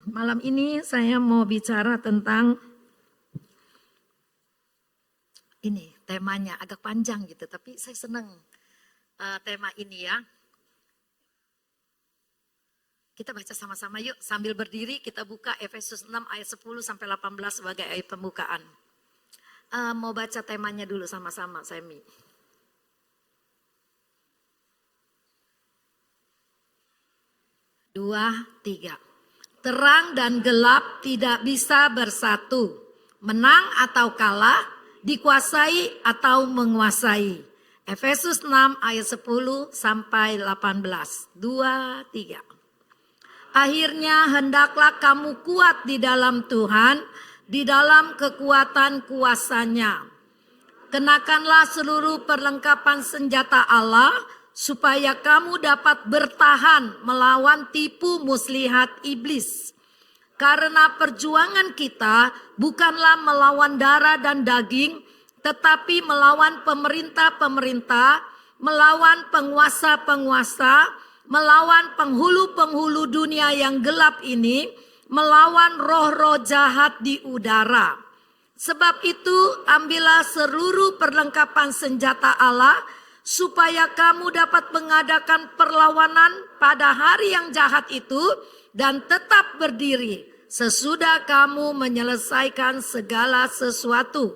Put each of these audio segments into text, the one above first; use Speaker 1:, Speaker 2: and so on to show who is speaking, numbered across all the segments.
Speaker 1: Malam ini saya mau bicara tentang ini, temanya agak panjang gitu, tapi saya senang tema ini ya. Kita baca sama-sama yuk, sambil berdiri kita buka Efesus 6 ayat 10 sampai 18 sebagai ayat pembukaan. Mau baca temanya dulu sama-sama, Semi. Dua, tiga. Terang dan gelap tidak bisa bersatu. Menang atau kalah, dikuasai atau menguasai. Efesus 6 ayat 10 sampai 18. 2, 3. Akhirnya hendaklah kamu kuat di dalam Tuhan, di dalam kekuatan kuasanya. Kenakanlah seluruh perlengkapan senjata Allah, supaya kamu dapat bertahan melawan tipu muslihat iblis. Karena perjuangan kita bukanlah melawan darah dan daging, tetapi melawan pemerintah-pemerintah, melawan penguasa-penguasa, melawan penghulu-penghulu dunia yang gelap ini, melawan roh-roh jahat di udara. Sebab itu ambillah seluruh perlengkapan senjata Allah, supaya kamu dapat mengadakan perlawanan pada hari yang jahat itu dan tetap berdiri sesudah kamu menyelesaikan segala sesuatu.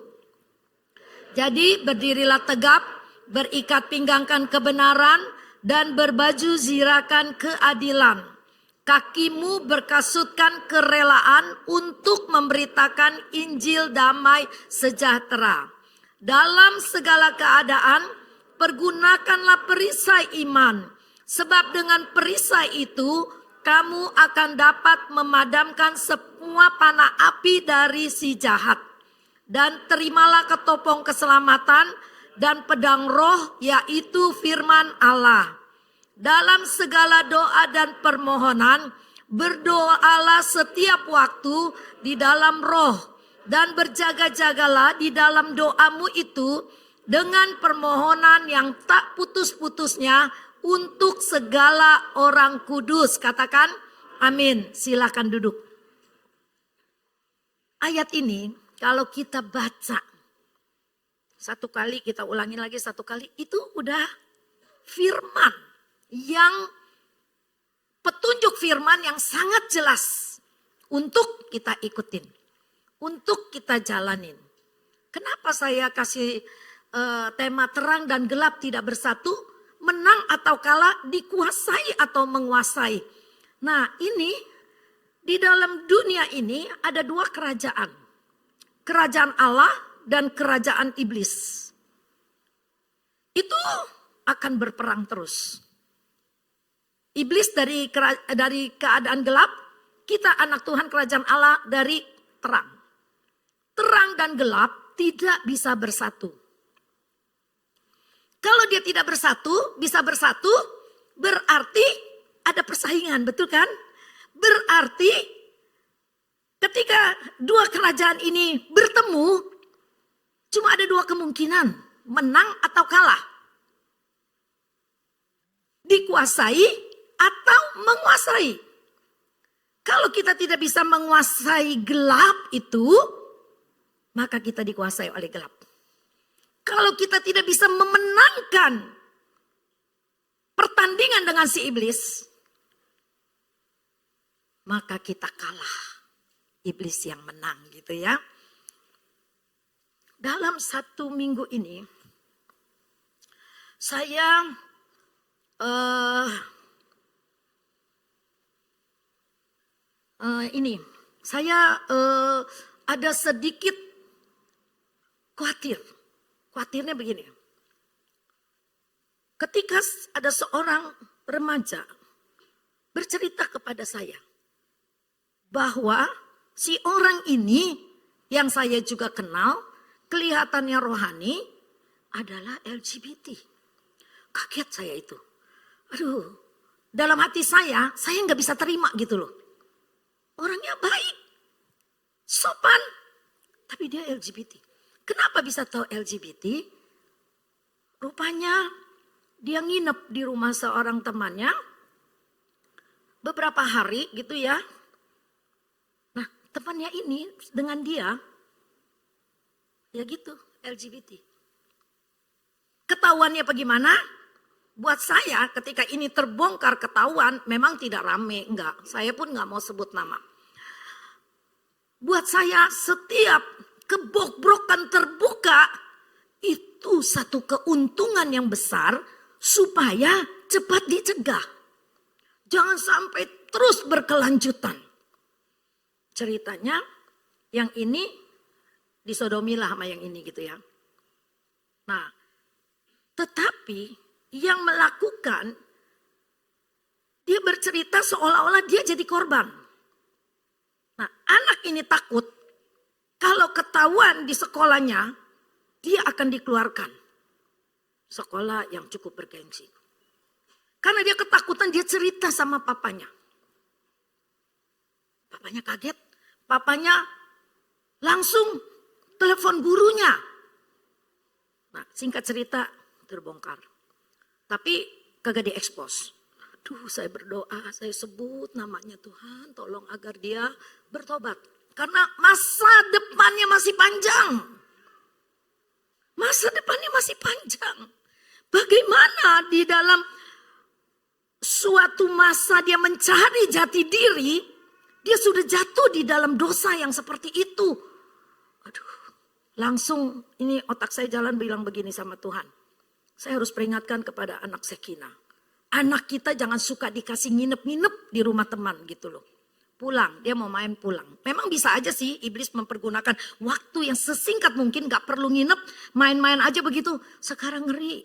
Speaker 1: Jadi berdirilah tegap, berikat pinggangkan kebenaran dan berbaju zirakan keadilan. Kakimu berkasutkan kerelaan untuk memberitakan Injil damai sejahtera. Dalam segala keadaan, pergunakanlah perisai iman, sebab dengan perisai itu kamu akan dapat memadamkan semua panah api dari si jahat. Dan terimalah ketopong keselamatan dan pedang roh, yaitu firman Allah. Dalam segala doa dan permohonan, berdoalah setiap waktu di dalam roh, dan berjaga-jagalah di dalam doamu itu dengan permohonan yang tak putus-putusnya untuk segala orang kudus. Katakan amin. Silakan duduk. Ayat ini kalau kita baca satu kali, kita ulangi lagi satu kali, itu udah firman yang petunjuk firman yang sangat jelas untuk kita ikutin, untuk kita jalanin. Kenapa saya kasih tema terang dan gelap tidak bersatu, menang atau kalah, dikuasai atau menguasai. Nah ini di dalam dunia ini ada dua kerajaan. Kerajaan Allah dan kerajaan iblis. Itu akan berperang terus. Iblis dari keadaan gelap, kita anak Tuhan kerajaan Allah dari terang. Terang dan gelap tidak bisa bersatu. Kalau dia tidak bisa bersatu, berarti ada persaingan, betul kan? Berarti ketika dua kerajaan ini bertemu, cuma ada dua kemungkinan, menang atau kalah. Dikuasai atau menguasai. Kalau kita tidak bisa menguasai gelap itu, maka kita dikuasai oleh gelap. Kalau kita tidak bisa memenangkan pertandingan dengan si iblis, maka kita kalah. Iblis yang menang gitu ya. Dalam satu minggu ini, saya ada sedikit khawatir. Khawatirnya begini. Ketika ada seorang remaja bercerita kepada saya bahwa si orang ini yang saya juga kenal, kelihatannya rohani, adalah LGBT. Kaget saya itu. Aduh, dalam hati saya nggak bisa terima gitu loh. Orangnya baik, sopan, tapi dia LGBT. Kenapa bisa tahu LGBT? Rupanya dia nginep di rumah seorang temannya beberapa hari gitu ya. temannya ini dengan dia, ya gitu, LGBT. Ketahuannya bagaimana? Buat saya ketika ini terbongkar ketahuan, memang tidak rame, enggak. Saya pun enggak mau sebut nama. Buat saya setiap kebobrokan terbuka, itu satu keuntungan yang besar supaya cepat dicegah. Jangan sampai terus berkelanjutan. Ceritanya yang ini disodomilah sama yang ini gitu ya. Nah, tetapi yang melakukan, dia bercerita seolah-olah dia jadi korban. Nah, anak ini takut kalau ketahuan di sekolahnya, dia akan dikeluarkan. Sekolah yang cukup bergengsi. Karena dia ketakutan, dia cerita sama papanya. Papanya kaget, papanya langsung telepon gurunya. Nah, singkat cerita terbongkar. Tapi kagak diekspos. Aduh, saya berdoa, saya sebut namanya Tuhan, tolong agar dia bertobat. Karena masa depannya masih panjang. Masa depannya masih panjang. Bagaimana di dalam suatu masa dia mencari jati diri, dia sudah jatuh di dalam dosa yang seperti itu. Aduh, langsung ini otak saya jalan bilang begini sama Tuhan. Saya harus peringatkan kepada anak Sekina. Anak kita jangan suka dikasih nginep-nginep di rumah teman gitu loh. Pulang, dia mau main pulang. Memang bisa aja sih iblis mempergunakan waktu yang sesingkat mungkin, gak perlu nginep, main-main aja begitu. Sekarang ngeri.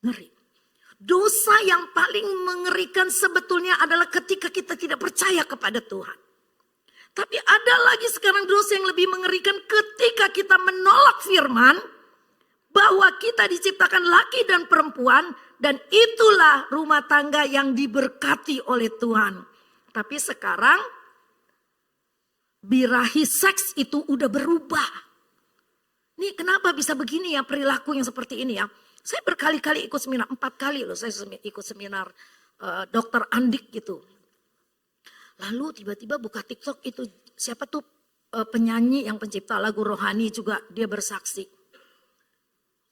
Speaker 1: Ngeri. Dosa yang paling mengerikan sebetulnya adalah ketika kita tidak percaya kepada Tuhan. Tapi ada lagi sekarang dosa yang lebih mengerikan ketika kita menolak firman. Bahwa kita diciptakan laki dan perempuan. Dan itulah rumah tangga yang diberkati oleh Tuhan. Tapi sekarang birahi seks itu udah berubah. Nih kenapa bisa begini ya perilaku yang seperti ini ya. Saya berkali-kali ikut seminar, 4 kali loh saya ikut seminar dokter Andik gitu. Lalu tiba-tiba buka TikTok itu siapa tuh penyanyi yang pencipta lagu rohani juga dia bersaksi.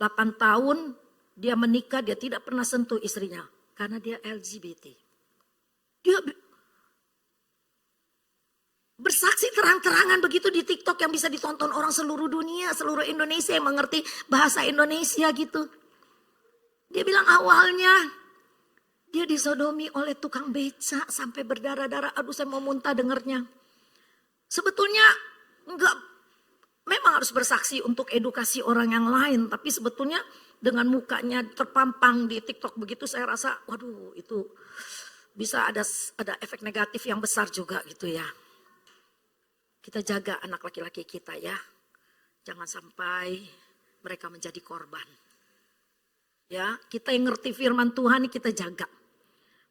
Speaker 1: 8 tahun dia menikah, dia tidak pernah sentuh istrinya. Karena dia LGBT. Dia bersaksi terang-terangan begitu di TikTok yang bisa ditonton orang seluruh dunia, seluruh Indonesia yang mengerti bahasa Indonesia gitu. Dia bilang awalnya dia disodomi oleh tukang beca sampai berdarah-darah. Aduh saya mau muntah dengernya. Sebetulnya enggak, memang harus bersaksi untuk edukasi orang yang lain. Tapi sebetulnya dengan mukanya terpampang di TikTok begitu saya rasa waduh itu bisa ada efek negatif yang besar juga gitu ya. Kita jaga anak laki-laki kita ya. Jangan sampai mereka menjadi korban. Ya, kita yang ngerti firman Tuhan kita jaga.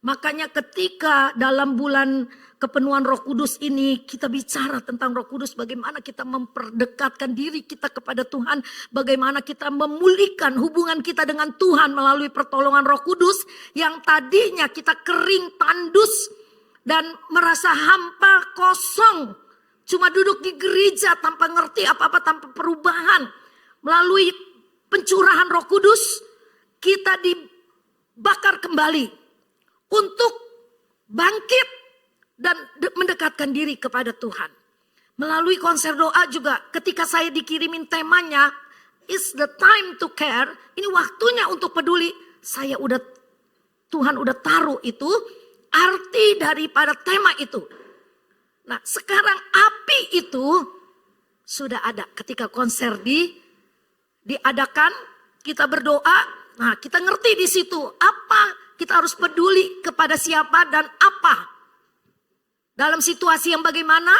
Speaker 1: Makanya ketika dalam bulan kepenuhan Roh Kudus ini kita bicara tentang Roh Kudus, bagaimana kita memperdekatkan diri kita kepada Tuhan, bagaimana kita memulihkan hubungan kita dengan Tuhan melalui pertolongan Roh Kudus yang tadinya kita kering, tandus dan merasa hampa, kosong, cuma duduk di gereja tanpa ngerti apa-apa, tanpa perubahan. Melalui pencurahan Roh Kudus kita dibakar kembali untuk bangkit dan mendekatkan diri kepada Tuhan. Melalui konser doa juga ketika saya dikirimin temanya It's the time to care. Ini waktunya untuk peduli. Tuhan udah taruh itu arti daripada tema itu. Nah sekarang api itu sudah ada ketika konser diadakan, kita berdoa. Nah kita ngerti di situ apa kita harus peduli kepada siapa dan apa. Dalam situasi yang bagaimana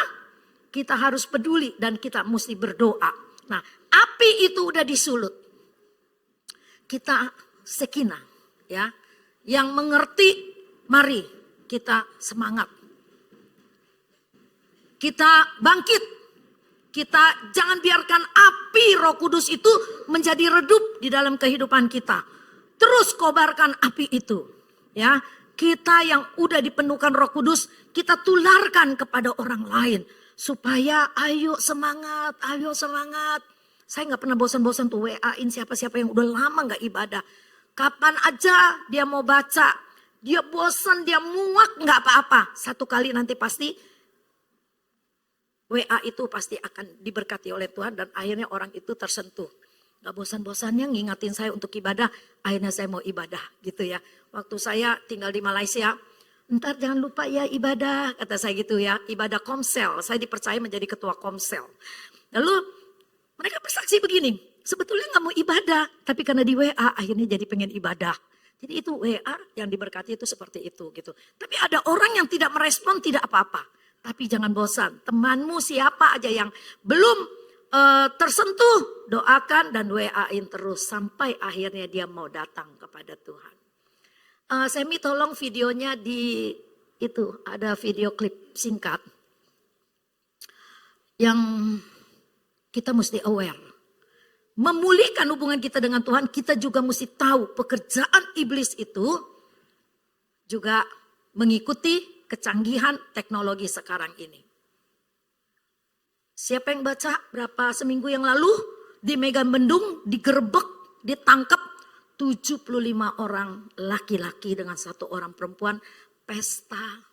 Speaker 1: kita harus peduli dan kita mesti berdoa. Nah api itu udah disulut. Kita Sekina ya. Yang mengerti mari kita semangat. Kita bangkit. Kita jangan biarkan api Roh Kudus itu menjadi redup di dalam kehidupan kita. Terus kobarkan api itu. Ya, kita yang udah dipenuhkan Roh Kudus, kita tularkan kepada orang lain. Supaya ayo semangat, ayo semangat. Saya gak pernah bosan-bosan tuh WA-in siapa-siapa yang udah lama gak ibadah. Kapan aja dia mau baca, dia bosan, dia muak, gak apa-apa. Satu kali nanti pasti WA itu pasti akan diberkati oleh Tuhan dan akhirnya orang itu tersentuh. Gak bosan-bosannya ngingatin saya untuk ibadah, akhirnya saya mau ibadah gitu ya. Waktu saya tinggal di Malaysia, ntar jangan lupa ya ibadah, kata saya gitu ya, ibadah Komsel. Saya dipercaya menjadi ketua Komsel. Lalu mereka bersaksi begini, sebetulnya gak mau ibadah, tapi karena di WA akhirnya jadi pengen ibadah. Jadi itu WA yang diberkati itu seperti itu gitu. Tapi ada orang yang tidak merespon tidak apa-apa. Tapi jangan bosan, temanmu siapa aja yang belum tersentuh, doakan dan WA-in terus sampai akhirnya dia mau datang kepada Tuhan. Semi tolong videonya di itu ada video klip singkat yang kita mesti aware. Memulihkan hubungan kita dengan Tuhan, kita juga mesti tahu pekerjaan iblis itu juga mengikuti kecanggihan teknologi sekarang ini. Siapa yang baca berapa seminggu yang lalu di Megamendung digerebek, ditangkap 75 orang laki-laki dengan 1 orang perempuan pesta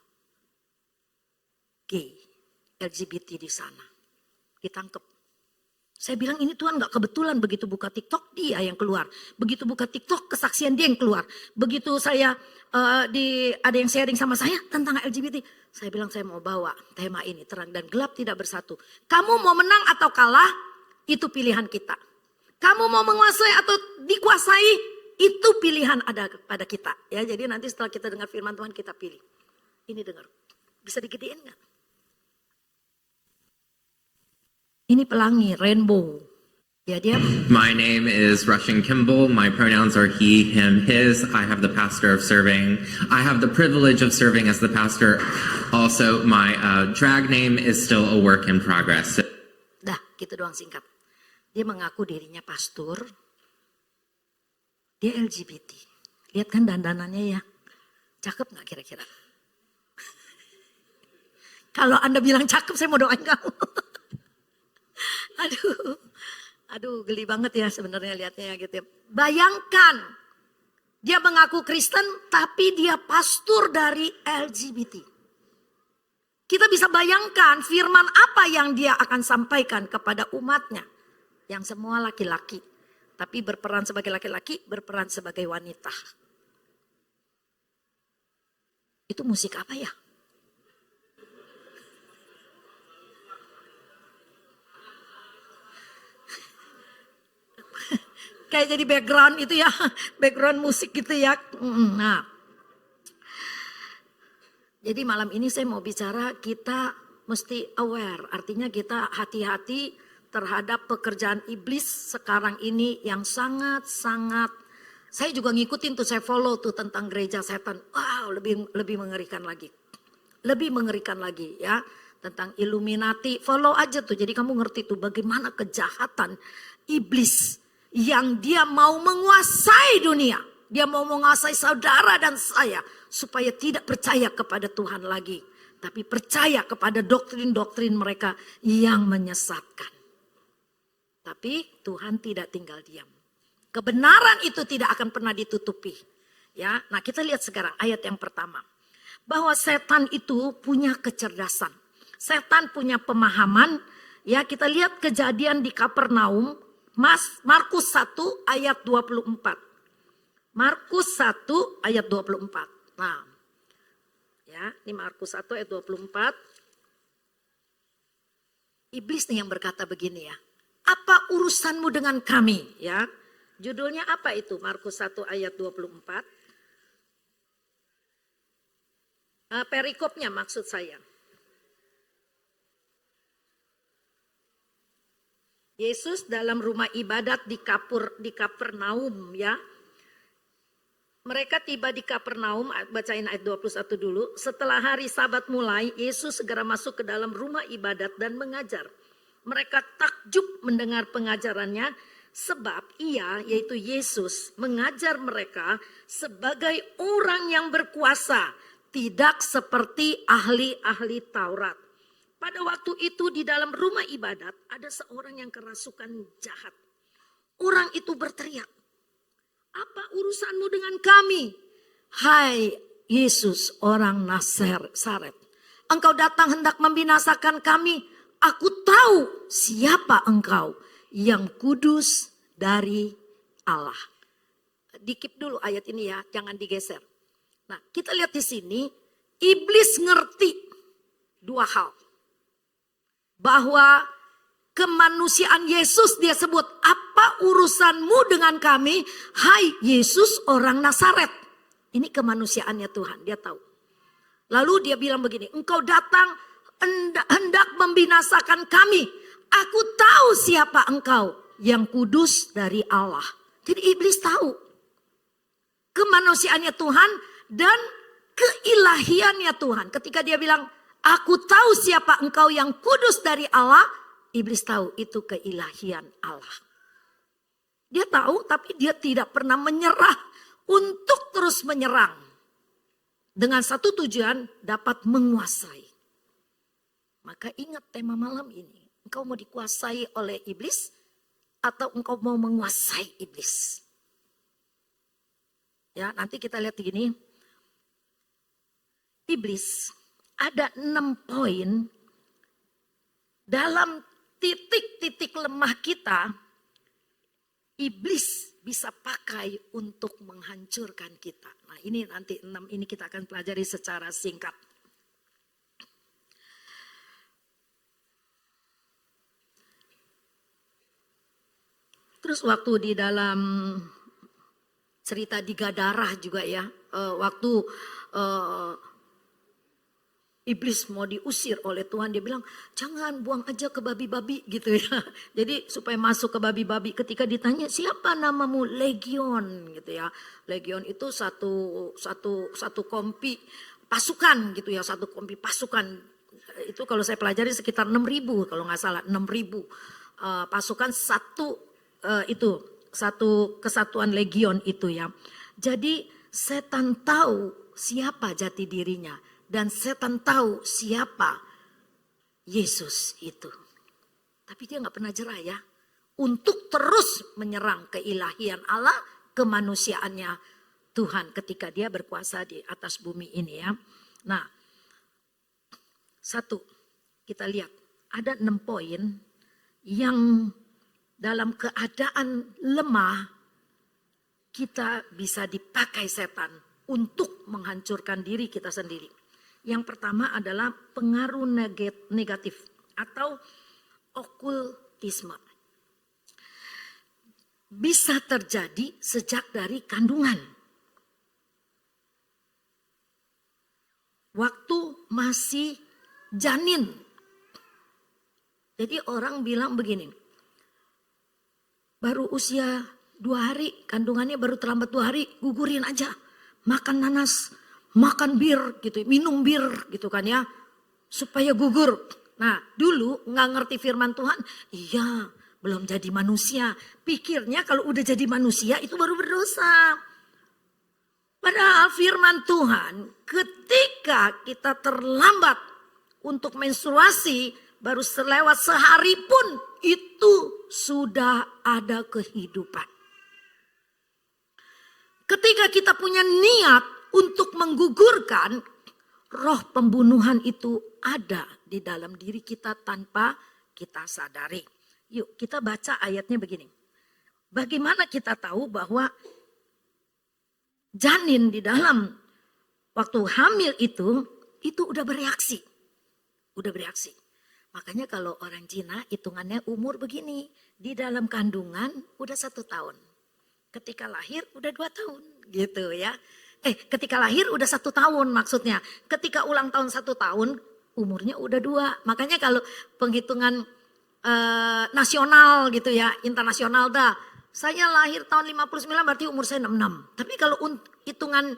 Speaker 1: gay, LGBT di sana. Ditangkap. Saya bilang ini Tuhan gak kebetulan, begitu buka TikTok dia yang keluar. Begitu buka TikTok kesaksian dia yang keluar. Begitu saya ada yang sharing sama saya tentang LGBT. Saya bilang saya mau bawa tema ini, terang dan gelap tidak bersatu. Kamu mau menang atau kalah, itu pilihan kita. Kamu mau menguasai atau dikuasai, itu pilihan ada pada kita. Ya, jadi nanti setelah kita dengar firman Tuhan kita pilih. Ini dengar, bisa digedein gak? Ini pelangi, rainbow. Ya, dia.
Speaker 2: My name is Russian Kimball. My pronouns are he, him, his. I have the pastor of serving. I have the privilege of serving as the pastor. Also, my drag name is still a work in progress.
Speaker 1: Dah, gitu doang singkat. Dia mengaku dirinya pastor. Dia LGBT. Lihat kan dandanannya ya. Cakep gak kira-kira? Kalau Anda bilang cakep, saya mau doain kamu. Aduh geli banget ya sebenarnya lihatnya ya gitu ya. Bayangkan dia mengaku Kristen tapi dia pastor dari LGBT. Kita bisa bayangkan firman apa yang dia akan sampaikan kepada umatnya. Yang semua laki-laki. Tapi berperan sebagai laki-laki, berperan sebagai wanita. Itu musik apa ya? Kayak jadi background itu ya, background musik gitu ya. Nah, jadi malam ini saya mau bicara kita mesti aware. Artinya kita hati-hati terhadap pekerjaan iblis sekarang ini yang sangat-sangat. Saya juga ngikutin tuh, saya follow tuh tentang gereja setan. Wow, lebih mengerikan lagi. Lebih mengerikan lagi ya. Tentang Illuminati, follow aja tuh. Jadi kamu ngerti tuh bagaimana kejahatan iblis. Yang dia mau menguasai dunia. Dia mau menguasai saudara dan saya. Supaya tidak percaya kepada Tuhan lagi. Tapi percaya kepada doktrin-doktrin mereka yang menyesatkan. Tapi Tuhan tidak tinggal diam. Kebenaran itu tidak akan pernah ditutupi. Ya, nah kita lihat sekarang ayat yang pertama. Bahwa setan itu punya kecerdasan. Setan punya pemahaman. Ya, kita lihat kejadian di Kapernaum. Markus 1 ayat 24. Markus 1 ayat 24. Nah, ya, ini Markus 1 ayat 24. Iblis nih yang berkata begini ya. Apa urusanmu dengan kami? Ya, judulnya apa itu? Markus 1 ayat 24. Perikopnya maksud saya. Yesus dalam rumah ibadat di Kapernaum ya. Mereka tiba di Kapernaum, bacain ayat 21 dulu. Setelah hari Sabat mulai, Yesus segera masuk ke dalam rumah ibadat dan mengajar. Mereka takjub mendengar pengajarannya Sebab ia, yaitu Yesus, mengajar mereka sebagai orang yang berkuasa, tidak seperti ahli-ahli Taurat. Pada waktu itu di dalam rumah ibadat ada seorang yang kerasukan jahat. Orang itu berteriak, "Apa urusanmu dengan kami? Hai Yesus orang Nazaret, engkau datang hendak membinasakan kami. Aku tahu siapa engkau, yang kudus dari Allah." Dikip dulu ayat ini ya, jangan digeser. Nah, kita lihat di sini, iblis ngerti dua hal. Bahwa kemanusiaan Yesus dia sebut, "Apa urusanmu dengan kami, hai Yesus orang Nazaret?" Ini kemanusiaannya Tuhan, dia tahu. Lalu dia bilang begini, "Engkau datang hendak membinasakan kami. Aku tahu siapa engkau, yang kudus dari Allah." Jadi iblis tahu kemanusiaannya Tuhan dan keilahiannya Tuhan. Ketika dia bilang, "Aku tahu siapa engkau yang kudus dari Allah," iblis tahu itu keilahian Allah. Dia tahu tapi dia tidak pernah menyerah untuk terus menyerang. Dengan satu tujuan, dapat menguasai. Maka ingat tema malam ini. Engkau mau dikuasai oleh iblis atau engkau mau menguasai iblis? Ya, nanti kita lihat gini. Iblis ada 6 poin dalam titik-titik lemah kita, iblis bisa pakai untuk menghancurkan kita. Nah, ini nanti 6 ini kita akan pelajari secara singkat. Terus waktu di dalam cerita di Gadarah juga ya, waktu iblis mau diusir oleh Tuhan, dia bilang jangan, buang aja ke babi-babi gitu ya. Jadi supaya masuk ke babi-babi, ketika ditanya siapa namamu, Legion gitu ya. Legion itu satu kompi pasukan gitu ya, satu kompi pasukan. Itu kalau saya pelajari sekitar 6.000 kalau nggak salah, 6.000 pasukan satu kesatuan legion itu ya. Jadi setan tahu siapa jati dirinya. Dan setan tahu siapa Yesus itu. Tapi dia gak pernah jerah ya. Untuk terus menyerang keilahian Allah, kemanusiaannya Tuhan ketika dia berkuasa di atas bumi ini ya. Nah, satu, kita lihat ada 6 poin yang dalam keadaan lemah kita bisa dipakai setan untuk menghancurkan diri kita sendiri. Yang pertama adalah pengaruh negatif atau okultisme. Bisa terjadi sejak dari kandungan. Waktu masih janin. Jadi orang bilang begini, baru usia 2 hari, kandungannya baru terlambat 2 hari, gugurin aja. Makan nanas, makan bir gitu, minum bir gitu kan ya, supaya gugur. Nah dulu nggak ngerti firman Tuhan, iya belum jadi manusia. Pikirnya kalau udah jadi manusia itu baru berdosa. Padahal firman Tuhan ketika kita terlambat untuk menstruasi, baru selewat sehari pun itu sudah ada kehidupan. Ketika kita punya niat untuk menggugurkan, roh pembunuhan itu ada di dalam diri kita tanpa kita sadari. Yuk kita baca ayatnya begini. Bagaimana kita tahu bahwa janin di dalam waktu hamil itu udah bereaksi. Udah bereaksi. Makanya kalau orang Cina hitungannya umur begini. Di dalam kandungan udah 1 tahun. Ketika lahir udah 2 tahun gitu ya. Ketika lahir udah 1 tahun maksudnya. Ketika ulang tahun 1 tahun umurnya udah 2. Makanya kalau penghitungan nasional gitu ya, internasional dah. Saya lahir tahun 59 berarti umur saya 66. Tapi kalau hitungan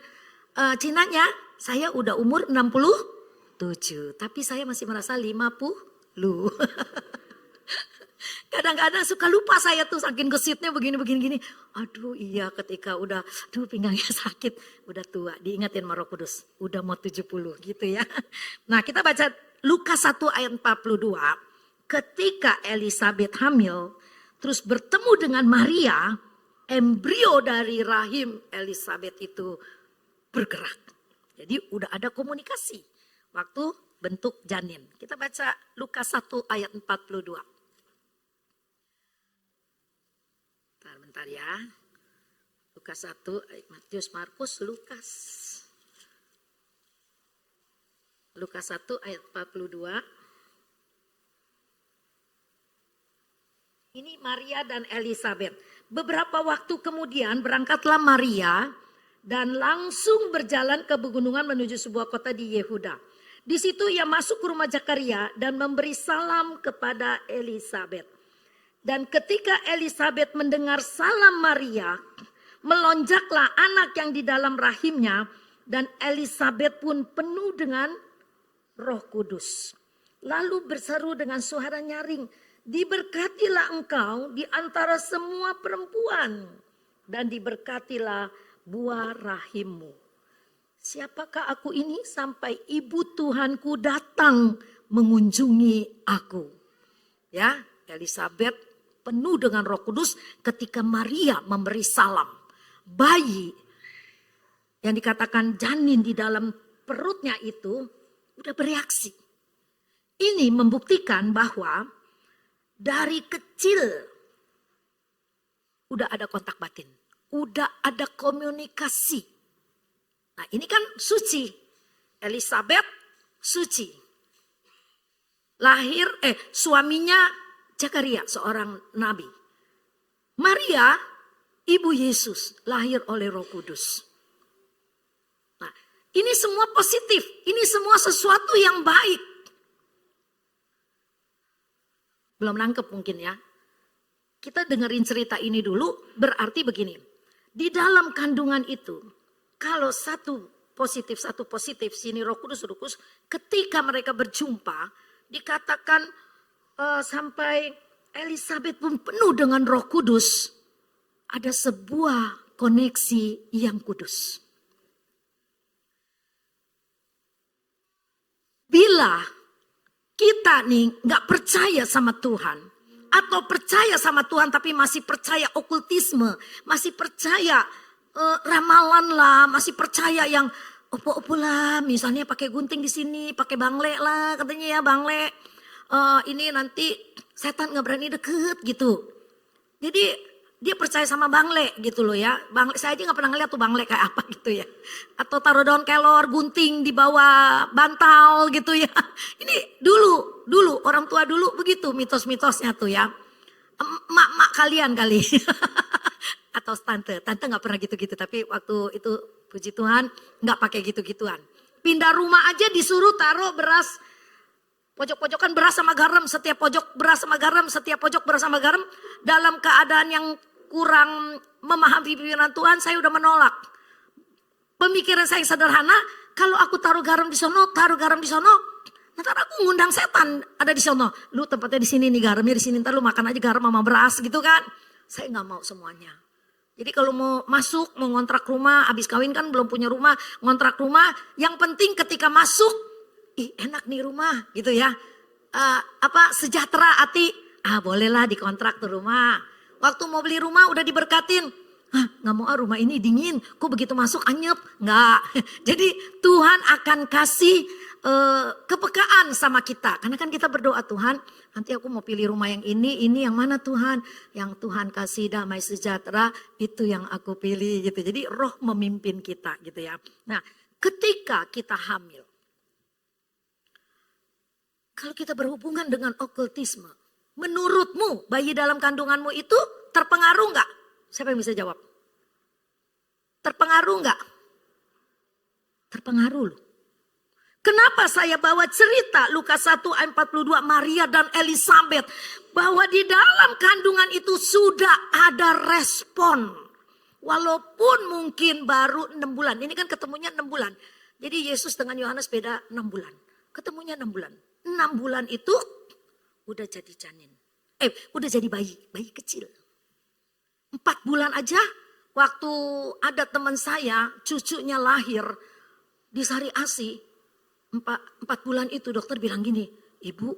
Speaker 1: Cinanya saya udah umur 67. Tapi saya masih merasa 50. Kadang-kadang suka lupa saya tuh saking gesitnya begini. Aduh iya ketika udah, pinggangnya sakit. Udah tua, diingatin sama Roh Kudus. Udah mau 70 gitu ya. Nah kita baca Lukas 1 ayat 42. Ketika Elisabet hamil, terus bertemu dengan Maria, embrio dari rahim Elisabet itu bergerak. Jadi udah ada komunikasi waktu bentuk janin. Kita baca Lukas 1 ayat 42. Bentar ya. Lukas 1, Matius, Markus, Lukas. Lukas 1 ayat 42. Ini Maria dan Elisabet. Beberapa waktu kemudian berangkatlah Maria dan langsung berjalan ke pegunungan menuju sebuah kota di Yehuda. Di situ ia masuk ke rumah Zakaria dan memberi salam kepada Elisabet. Dan ketika Elisabet mendengar salam Maria, melonjaklah anak yang di dalam rahimnya dan Elisabet pun penuh dengan Roh Kudus. Lalu berseru dengan suara nyaring, diberkatilah engkau di antara semua perempuan dan diberkatilah buah rahimmu. Siapakah aku ini sampai ibu Tuhanku datang mengunjungi aku? Ya, Elisabet penuh dengan Roh Kudus ketika Maria memberi salam. Bayi yang dikatakan janin di dalam perutnya itu udah bereaksi. Ini membuktikan bahwa dari kecil udah ada kontak batin, udah ada komunikasi. Nah ini kan suci, Elisabet suci. Suaminya Zakaria seorang nabi. Maria ibu Yesus lahir oleh Roh Kudus. Nah ini semua positif, ini semua sesuatu yang baik. Belum nangkep mungkin ya. Kita dengerin cerita ini dulu, berarti begini. Di dalam kandungan itu, kalau satu positif, sini Roh Kudus, ketika mereka berjumpa, dikatakan sampai Elisabet pun penuh dengan Roh Kudus, ada sebuah koneksi yang kudus. Bila kita nih gak percaya sama Tuhan, atau percaya sama Tuhan tapi masih percaya okultisme, masih percaya ramalan lah, masih percaya yang opo-opo lah, misalnya pakai gunting di sini, pakai bangle lah katanya ya bangle, ini nanti setan gak berani deket gitu. Jadi dia percaya sama bangle gitu loh ya. Bangle, saya aja gak pernah ngeliat tuh bangle kayak apa gitu ya. Atau taruh daun kelor, gunting di bawah bantal gitu ya. Ini dulu orang tua dulu begitu mitos-mitosnya tuh ya. Mak kalian kali. Atau tante gak pernah gitu-gitu. Tapi waktu itu puji Tuhan gak pakai gitu-gituan. Pindah rumah aja disuruh taruh beras. Pojok-pojokan beras sama garam, setiap pojok beras sama garam, setiap pojok beras sama garam. Dalam keadaan yang kurang memahami firman Tuhan, saya udah menolak. Pemikiran saya yang sederhana, kalau aku taruh garam di sono, nanti aku ngundang setan ada di sono. Lu tempatnya di sini nih, garamnya di sini, ntar lu makan aja garam sama beras gitu kan. Saya nggak mau semuanya. Jadi kalau mau masuk, mau ngontrak rumah, habis kawin kan belum punya rumah, ngontrak rumah, yang penting ketika masuk, enak nih rumah gitu ya. Sejahtera hati. Bolehlah dikontrak tuh rumah. Waktu mau beli rumah udah diberkatin. Gak mau rumah ini dingin. Kok begitu masuk anyep? Enggak. Jadi Tuhan akan kasih kepekaan sama kita. Karena kan kita berdoa, Tuhan nanti aku mau pilih rumah yang ini yang mana Tuhan? Yang Tuhan kasih damai sejahtera itu yang aku pilih gitu. Jadi roh memimpin kita gitu ya. Nah ketika kita hamil. Kalau kita berhubungan dengan okultisme, menurutmu bayi dalam kandunganmu itu terpengaruh enggak? Siapa yang bisa jawab? Terpengaruh enggak? Terpengaruh loh. Kenapa saya bawa cerita Lukas 1 ayat 42 Maria dan Elisabet. Bahwa di dalam kandungan itu sudah ada respon. Walaupun mungkin baru 6 bulan. Ini kan ketemunya 6 bulan. Jadi Yesus dengan Yohanes beda 6 bulan. Ketemunya 6 bulan. 6 bulan itu udah jadi janin. udah jadi bayi kecil. 4 bulan aja waktu ada teman saya cucunya lahir di Sari Asi. 4 bulan itu dokter bilang gini, ibu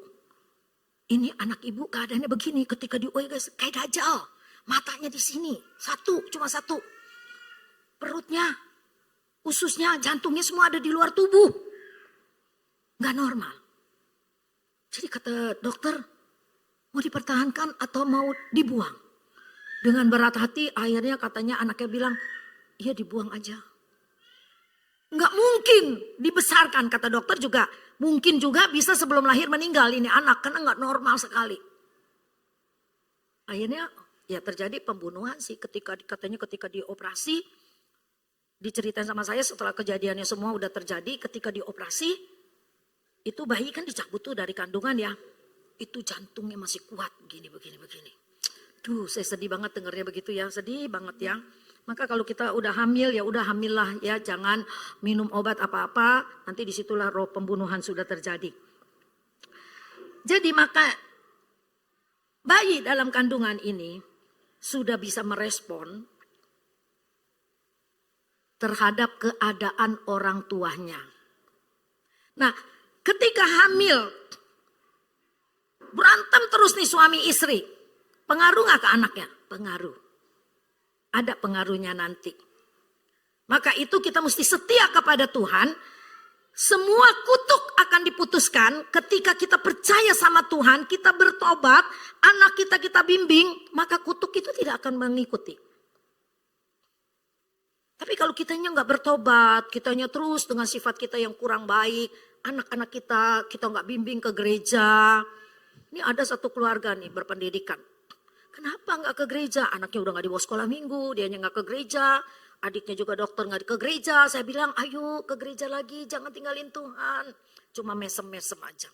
Speaker 1: ini anak ibu keadaannya begini ketika di guys kayak dajjal. Matanya di sini, cuma satu. Perutnya, ususnya, jantungnya semua ada di luar tubuh. Gak normal. Jadi kata dokter, mau dipertahankan atau mau dibuang? Dengan berat hati akhirnya katanya anaknya bilang, iya dibuang aja. Nggak mungkin dibesarkan kata dokter juga. Mungkin juga bisa sebelum lahir meninggal ini anak karena nggak normal sekali. Akhirnya ya terjadi pembunuhan sih katanya ketika dioperasi. Diceritain sama saya setelah kejadiannya semua udah terjadi ketika dioperasi. Itu bayi kan dicabut tuh dari kandungan ya. Itu jantungnya masih kuat begini. Duh, saya sedih banget dengarnya begitu ya, sedih banget ya. Maka kalau kita udah hamil ya udah hamil lah ya, jangan minum obat apa-apa, nanti disitulah roh pembunuhan sudah terjadi. Jadi maka bayi dalam kandungan ini sudah bisa merespon terhadap keadaan orang tuanya. Nah, ketika hamil, berantem terus nih suami istri. Pengaruh gak ke anaknya? Pengaruh. Ada pengaruhnya nanti. Maka itu kita mesti setia kepada Tuhan. Semua kutuk akan diputuskan ketika kita percaya sama Tuhan, kita bertobat, anak kita bimbing, maka kutuk itu tidak akan mengikuti. Tapi kalau kitanya gak bertobat, kitanya terus dengan sifat kita yang kurang baik, anak-anak kita gak bimbing ke gereja. Ini ada satu keluarga nih berpendidikan. Kenapa gak ke gereja? Anaknya udah gak dibawa sekolah minggu, dianya gak ke gereja. Adiknya juga dokter gak ke gereja. Saya bilang ayo ke gereja lagi, jangan tinggalin Tuhan. Cuma mesem-mesem aja.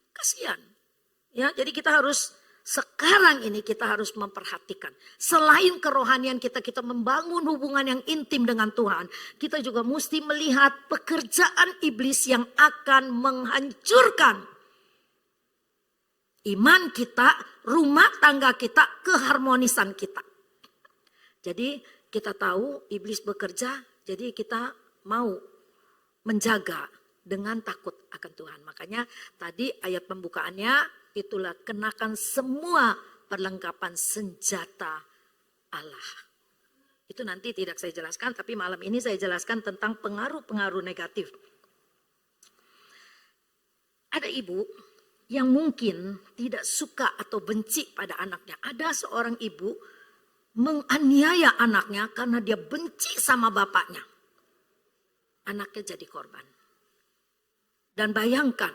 Speaker 1: Kasihan. Ya, jadi kita harus, sekarang ini kita harus memperhatikan. Selain kerohanian kita membangun hubungan yang intim dengan Tuhan. Kita juga mesti melihat pekerjaan iblis yang akan menghancurkan iman kita, rumah tangga kita, keharmonisan kita. Jadi kita tahu iblis bekerja, jadi kita mau menjaga dengan takut akan Tuhan. Makanya tadi ayat pembukaannya itulah kenakan semua perlengkapan senjata Allah. Itu nanti tidak saya jelaskan, tapi malam ini saya jelaskan tentang pengaruh-pengaruh negatif. Ada ibu yang mungkin tidak suka atau benci pada anaknya. Ada seorang ibu menganiaya anaknya karena dia benci sama bapaknya. Anaknya jadi korban. Dan bayangkan,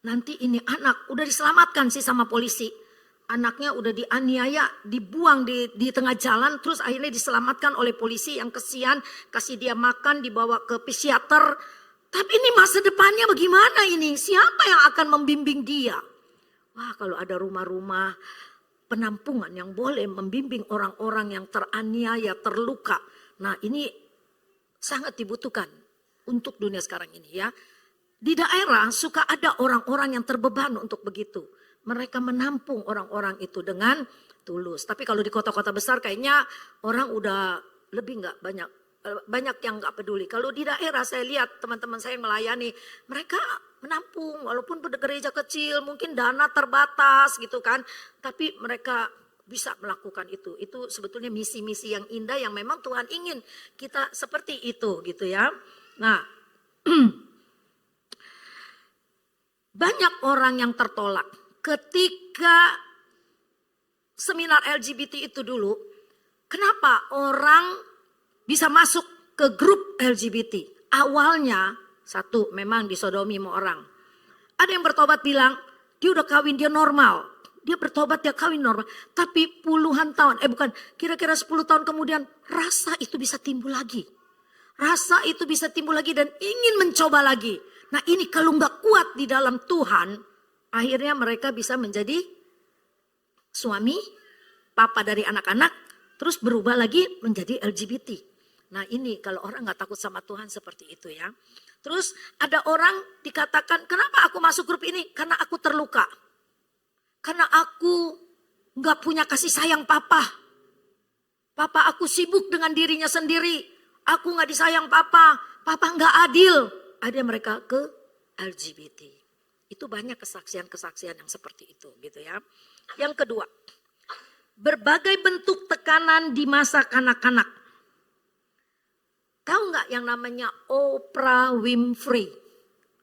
Speaker 1: nanti ini anak udah diselamatkan sih sama polisi. Anaknya udah dianiaya, dibuang di tengah jalan, terus akhirnya diselamatkan oleh polisi yang kesian, kasih dia makan, dibawa ke psikiater. Tapi ini masa depannya bagaimana ini? Siapa yang akan membimbing dia? Wah, kalau ada rumah-rumah penampungan yang boleh membimbing orang-orang yang teraniaya, terluka. Nah, ini sangat dibutuhkan untuk dunia sekarang ini ya. Di daerah suka ada orang-orang yang terbeban untuk begitu. Mereka menampung orang-orang itu dengan tulus. Tapi kalau di kota-kota besar kayaknya orang udah lebih nggak banyak yang nggak peduli. Kalau di daerah saya lihat teman-teman saya yang melayani, mereka menampung walaupun gereja kecil, mungkin dana terbatas gitu kan, tapi mereka bisa melakukan itu. Itu sebetulnya misi-misi yang indah yang memang Tuhan ingin kita seperti itu gitu ya. Nah, banyak orang yang tertolak ketika seminar LGBT itu dulu. Kenapa orang bisa masuk ke grup LGBT? Awalnya satu memang disodomi sama orang. Ada yang bertobat bilang dia udah kawin, dia normal. Dia bertobat, dia kawin normal. Tapi puluhan tahun, kira-kira 10 tahun kemudian rasa itu bisa timbul lagi. Rasa itu bisa timbul lagi dan ingin mencoba lagi. Nah ini kalau nggak kuat di dalam Tuhan, akhirnya mereka bisa menjadi suami, papa dari anak-anak, terus berubah lagi menjadi LGBT. Nah ini kalau orang gak takut sama Tuhan seperti itu ya. Terus ada orang dikatakan, kenapa aku masuk grup ini? Karena aku terluka. Karena aku nggak punya kasih sayang papa. Papa aku sibuk dengan dirinya sendiri. Aku nggak disayang papa. Papa nggak adil. Ada mereka ke LGBT. Itu banyak kesaksian-kesaksian yang seperti itu gitu ya. Yang kedua, berbagai bentuk tekanan di masa kanak-kanak. Tahu nggak yang namanya Oprah Winfrey?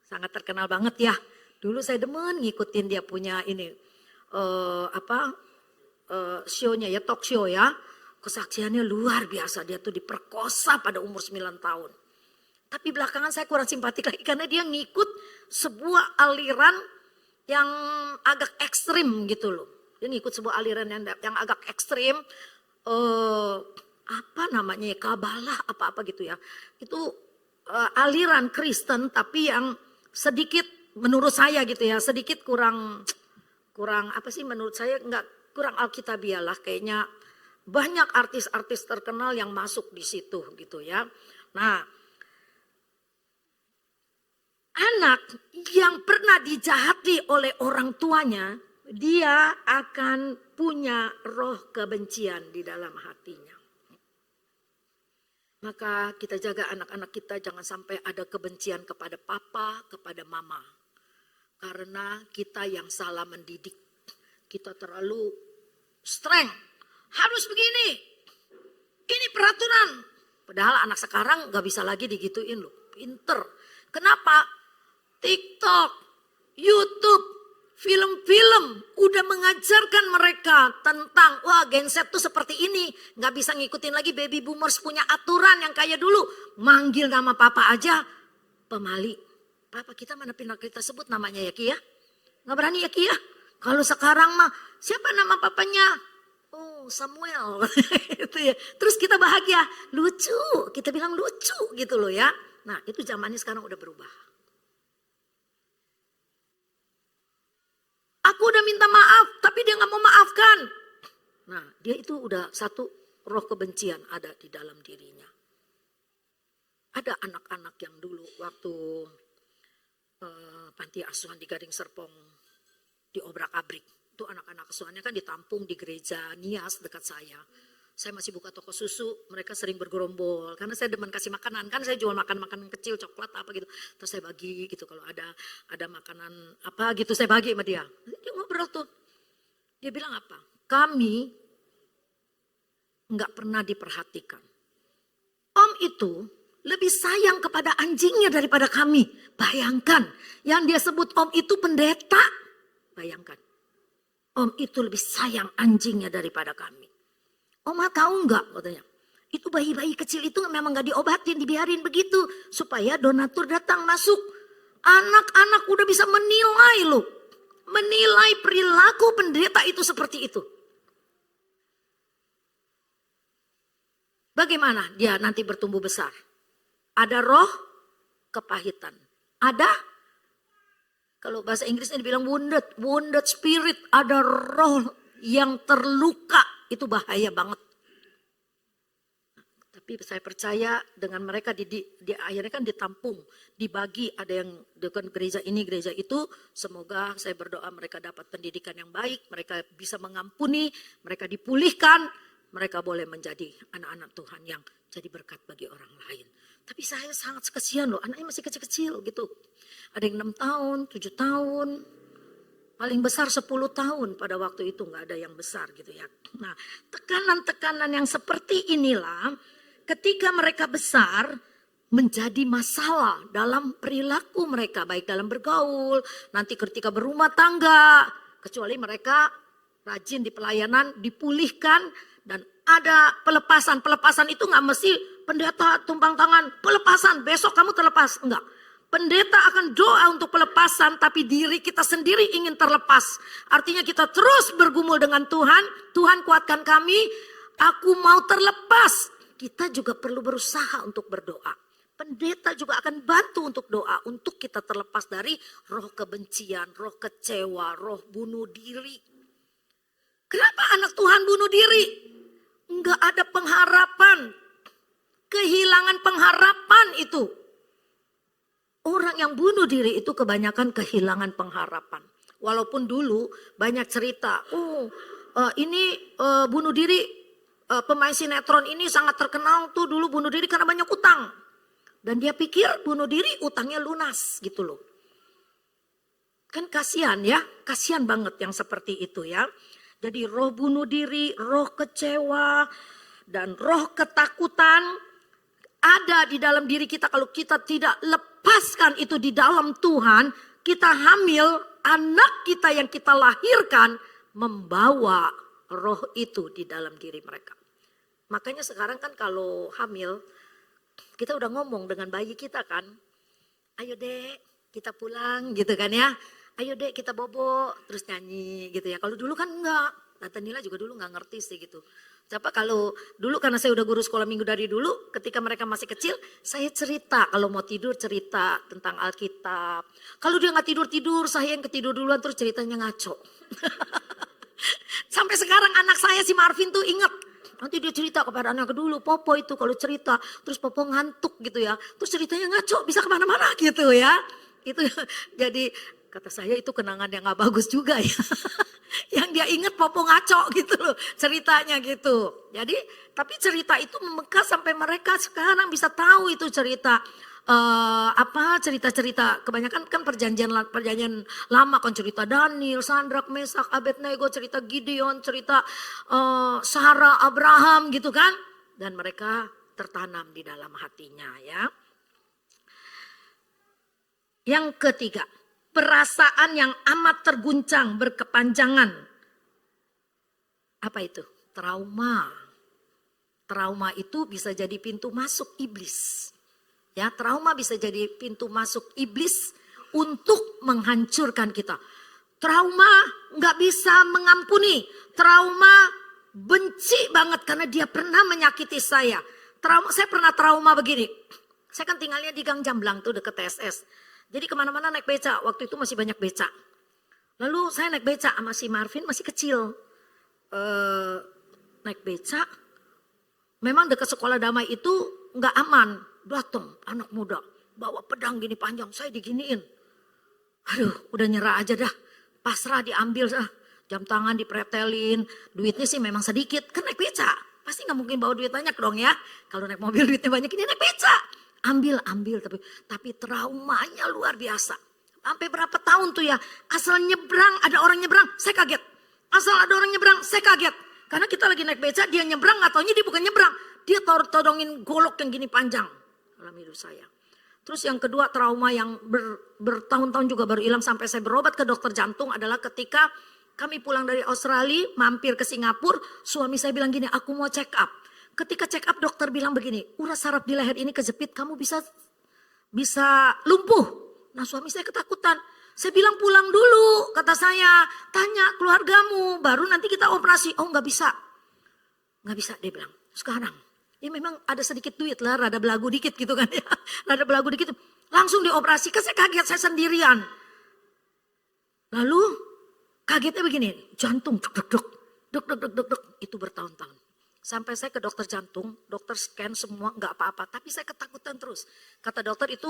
Speaker 1: Sangat terkenal banget ya. Dulu saya demen ngikutin dia punya ini show-nya ya, talk show ya. Kesaksiannya luar biasa, dia tuh diperkosa pada umur 9 tahun. Tapi belakangan saya kurang simpatik lagi karena dia ngikut sebuah aliran yang agak ekstrim gitu loh. Dia ngikut sebuah aliran yang agak ekstrim, apa namanya ya, Kabalah apa-apa gitu ya. Itu aliran Kristen tapi yang sedikit menurut saya gitu ya, sedikit kurang apa sih menurut saya, nggak kurang alkitabiah lah kayaknya. Banyak artis-artis terkenal yang masuk di situ gitu ya. Nah, anak yang pernah dijahati oleh orang tuanya, dia akan punya roh kebencian di dalam hatinya. Maka kita jaga anak-anak kita jangan sampai ada kebencian kepada papa, kepada mama. Karena kita yang salah mendidik. Kita terlalu strength. Harus begini. Ini peraturan. Padahal anak sekarang gak bisa lagi digituin loh. Pinter. Kenapa? TikTok, YouTube, film-film udah mengajarkan mereka tentang wah Gen Z tuh seperti ini. Gak bisa ngikutin lagi baby boomers punya aturan yang kayak dulu. Manggil nama papa aja pemali. Papa kita mana pernah kita sebut namanya ya Ki ya? Gak berani ya Ki ya? Kalau sekarang mah siapa nama papanya? Oh Samuel. Itu ya. Terus kita bahagia, lucu. Kita bilang lucu gitu loh ya. Nah itu zamannya sekarang udah berubah. Aku udah minta maaf, tapi dia gak mau maafkan. Nah, dia itu udah satu roh kebencian ada di dalam dirinya. Ada anak-anak yang dulu waktu panti asuhan di Gading Serpong di obrak-abrik. Itu anak-anak asuhannya kan ditampung di gereja Nias dekat saya. Saya masih buka toko susu, mereka sering bergerombol. Karena saya demen kasih makanan, kan saya jual makanan kecil, coklat apa gitu. Terus saya bagi gitu kalau ada makanan apa gitu saya bagi sama dia. Dia ngobrol tuh. Dia bilang apa? Kami nggak pernah diperhatikan. Om itu lebih sayang kepada anjingnya daripada kami. Bayangkan, yang dia sebut om itu pendeta. Bayangkan, om itu lebih sayang anjingnya daripada kami. Oma tahu nggak katanya? Itu bayi-bayi kecil itu memang nggak diobatin, dibiarin begitu supaya donatur datang masuk. Anak-anak udah bisa menilai loh, menilai perilaku pendeta itu seperti itu. Bagaimana dia nanti bertumbuh besar? Ada roh kepahitan. Ada, kalau bahasa Inggrisnya dibilang wounded spirit. Ada roh yang terluka. Itu bahaya banget. Tapi saya percaya dengan mereka akhirnya kan ditampung, dibagi, ada yang dengan gereja ini, gereja itu. Semoga saya berdoa mereka dapat pendidikan yang baik, mereka bisa mengampuni, mereka dipulihkan, mereka boleh menjadi anak-anak Tuhan yang jadi berkat bagi orang lain. Tapi saya sangat kasihan loh, anaknya masih kecil-kecil gitu. Ada yang 6 tahun, 7 tahun. Paling besar 10 tahun pada waktu itu, gak ada yang besar gitu ya. Nah, tekanan-tekanan yang seperti inilah ketika mereka besar menjadi masalah dalam perilaku mereka. Baik dalam bergaul, nanti ketika berumah tangga. Kecuali mereka rajin di pelayanan, dipulihkan dan ada pelepasan. Pelepasan itu gak mesti pendeta tumpang tangan, pelepasan besok kamu terlepas. Enggak. Pendeta akan doa untuk pelepasan, tapi diri kita sendiri ingin terlepas. Artinya kita terus bergumul dengan Tuhan. Tuhan kuatkan kami, aku mau terlepas. Kita juga perlu berusaha untuk berdoa. Pendeta juga akan bantu untuk doa, untuk kita terlepas dari roh kebencian, roh kecewa, roh bunuh diri. Kenapa anak Tuhan bunuh diri? Enggak ada pengharapan. Kehilangan pengharapan itu. Orang yang bunuh diri itu kebanyakan kehilangan pengharapan. Walaupun dulu banyak cerita, bunuh diri, pemain sinetron ini sangat terkenal tuh dulu bunuh diri karena banyak utang. Dan dia pikir bunuh diri utangnya lunas gitu loh. Kan kasihan ya, kasihan banget yang seperti itu ya. Jadi roh bunuh diri, roh kecewa, dan roh ketakutan ada di dalam diri kita. Kalau kita tidak lepaskan itu di dalam Tuhan, kita hamil, anak kita yang kita lahirkan membawa roh itu di dalam diri mereka. Makanya sekarang kan kalau hamil, kita udah ngomong dengan bayi kita kan, ayo dek kita pulang gitu kan ya. Ayo dek kita bobo, terus nyanyi gitu ya. Kalau dulu kan enggak, Tante Nila juga dulu enggak ngerti sih gitu. Siapa kalau dulu karena saya udah guru sekolah minggu dari dulu, ketika mereka masih kecil, saya cerita. Kalau mau tidur cerita tentang Alkitab. Kalau dia nggak tidur-tidur, saya yang ketidur duluan terus ceritanya ngaco. Sampai sekarang anak saya si Marvin tuh inget. Nanti dia cerita kepada anak dulu, Popo itu kalau cerita, terus Popo ngantuk gitu ya. Terus ceritanya ngaco, bisa kemana-mana gitu ya. Itu jadi kata saya itu kenangan yang gak bagus juga ya. Yang dia inget Popo ngaco gitu loh ceritanya gitu. Jadi tapi cerita itu membekas sampai mereka sekarang bisa tahu itu cerita. Cerita-cerita kebanyakan kan perjanjian lama kan, cerita Daniel, Sadrak, Mesak, Abednego, cerita Gideon, cerita Sarah, Abraham gitu kan. Dan mereka tertanam di dalam hatinya ya. Yang ketiga, perasaan yang amat terguncang berkepanjangan. Apa itu? Trauma. Trauma itu bisa jadi pintu masuk iblis. Ya, trauma bisa jadi pintu masuk iblis untuk menghancurkan kita. Trauma nggak bisa mengampuni. Trauma benci banget karena dia pernah menyakiti saya. Saya pernah trauma begini. Saya kan tinggalnya di Gang Jamblang tuh deket TSS. Jadi kemana-mana naik beca, waktu itu masih banyak beca. Lalu saya naik beca sama si Marvin masih kecil. Naik beca, memang dekat sekolah damai itu nggak aman. Datang anak muda, bawa pedang gini panjang, saya diginiin. Aduh udah nyerah aja dah, pasrah diambil dah. Jam tangan dipretelin, duitnya sih memang sedikit. Kan naik beca, pasti nggak mungkin bawa duit banyak dong ya. Kalau naik mobil duitnya banyak, ini naik beca. Ambil tapi traumanya luar biasa. Sampai berapa tahun tuh ya, asal nyebrang ada orang nyebrang, saya kaget. Asal ada orang nyebrang, saya kaget. Karena kita lagi naik beca, dia nyebrang, nggak taunya dia bukan nyebrang. Dia todongin golok yang gini panjang dalam hidup saya. Terus yang kedua trauma yang bertahun-tahun juga baru hilang sampai saya berobat ke dokter jantung adalah ketika kami pulang dari Australia, mampir ke Singapura, suami saya bilang gini, aku mau check up. Ketika check up dokter bilang begini, urat saraf di leher ini kejepit, kamu bisa lumpuh. Nah suami saya ketakutan. Saya bilang pulang dulu, kata saya, tanya keluargamu, baru nanti kita operasi. Oh nggak bisa, dia bilang. Sekarang, ya memang ada sedikit duit lah, rada belagu dikit gitu kan ya, rada belagu dikit. Langsung dioperasi, kan saya kaget, saya sendirian. Lalu kagetnya begini, jantung deg, itu bertahun-tahun. Sampai saya ke dokter jantung, dokter scan semua nggak apa-apa, tapi saya ketakutan terus. Kata dokter itu